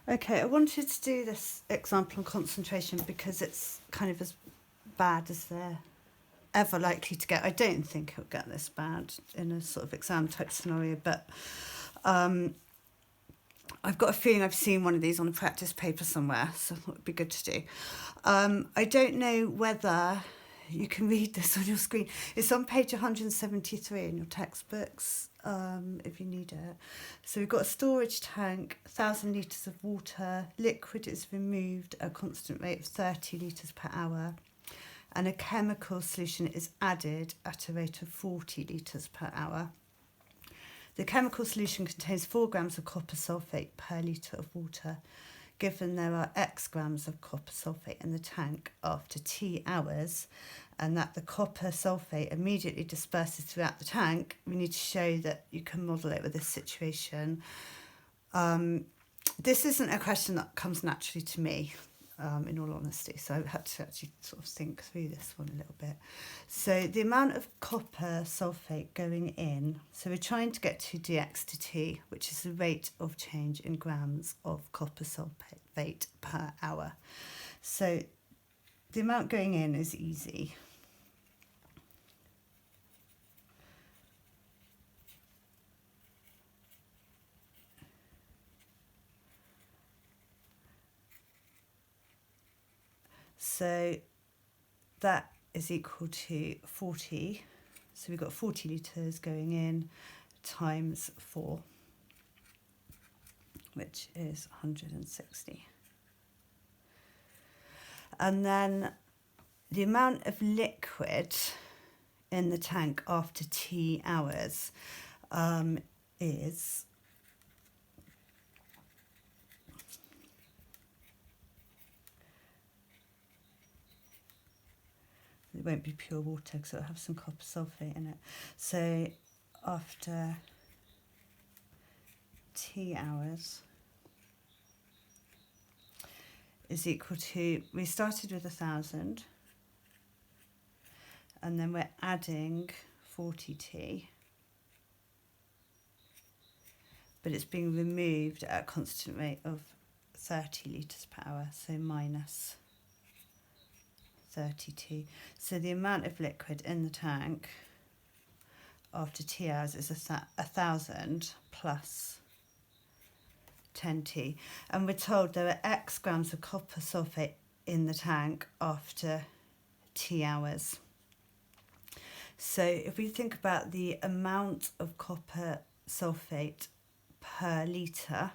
Okay, I wanted to do this example on concentration because it's kind of as bad as they're ever likely to get. I don't think it'll get this bad in a sort of exam type scenario, but I've got a feeling I've seen one of these on a practice paper somewhere, so I thought it'd be good to do. I don't know whether you can read this on your screen. It's on page 173 in your textbooks, if you need it. So we've got a storage tank, 1,000 litres of water, liquid is removed at a constant rate of 30 litres per hour, and a chemical solution is added at a rate of 40 litres per hour. The chemical solution contains 4 grams of copper sulphate per litre of water. Given there are X grams of copper sulphate in the tank after T hours, and that the copper sulphate immediately disperses throughout the tank, we need to show that you can model it with this situation. This isn't a question that comes naturally to me, in all honesty, so I had to actually sort of think through this one a little bit. So the amount of copper sulphate going in, so we're trying to get to dx to t, which is the rate of change in grams of copper sulphate per hour. So the amount going in is easy. So that is equal to 40. So we've got 40 litres going in times 4, which is 160. And then the amount of liquid in the tank after T hours is it won't be pure water because it'll have some copper sulphate in it. So after T hours is equal to, we started with 1,000 and then we're adding 40T, but it's being removed at a constant rate of 30 litres per hour, so minus 30T. So the amount of liquid in the tank after T hours is 1,000 plus 10T. And we're told there are X grams of copper sulphate in the tank after T hours. So if we think about the amount of copper sulphate per litre,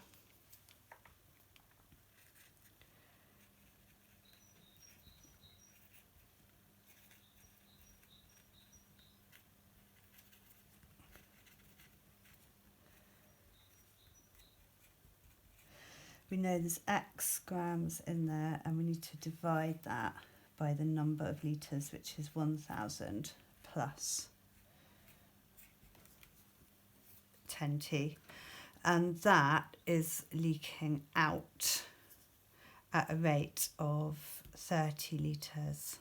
we know there's X grams in there and we need to divide that by the number of litres, which is 1,000 plus 10T. And that is leaking out at a rate of 30 litres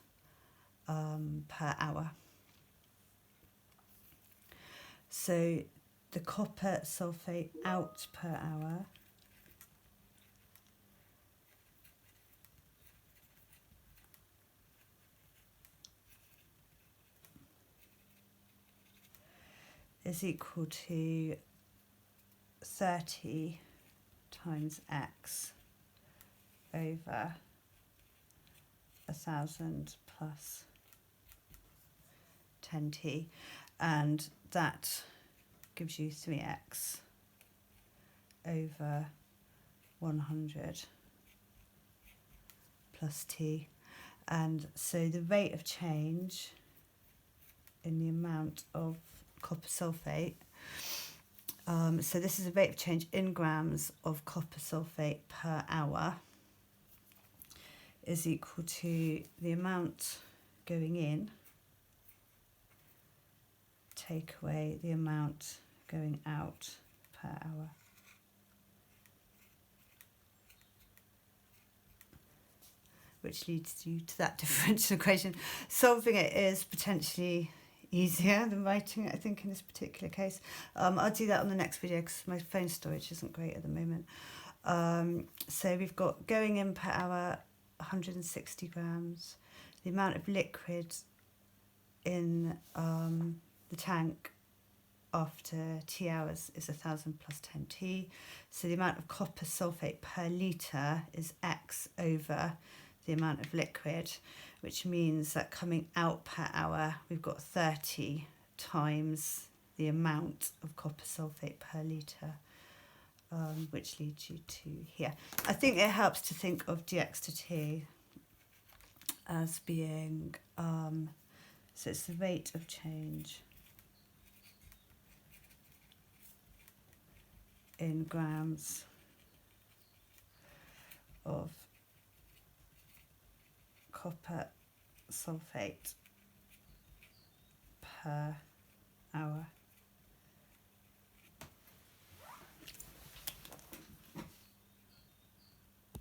per hour. So the copper sulphate out per hour is equal to 30 times X over 1,000 plus 10T, and that gives you 3X over 100 plus T. And so the rate of change in the amount of copper sulphate, so this is a rate of change in grams of copper sulphate per hour, is equal to the amount going in take away the amount going out per hour. Which leads you to that differential equation. Solving it is potentially easier than writing it, I think, in this particular case. I'll do that on the next video because my phone storage isn't great at the moment. So we've got going in per hour 160 grams. The amount of liquid in the tank after T hours is 1000 plus 10T. So the amount of copper sulfate per litre is X over the amount of liquid, which means that coming out per hour, we've got 30 times the amount of copper sulfate per litre, which leads you to here. I think it helps to think of dx to t as being, so it's the rate of change in grams of copper sulfate per hour.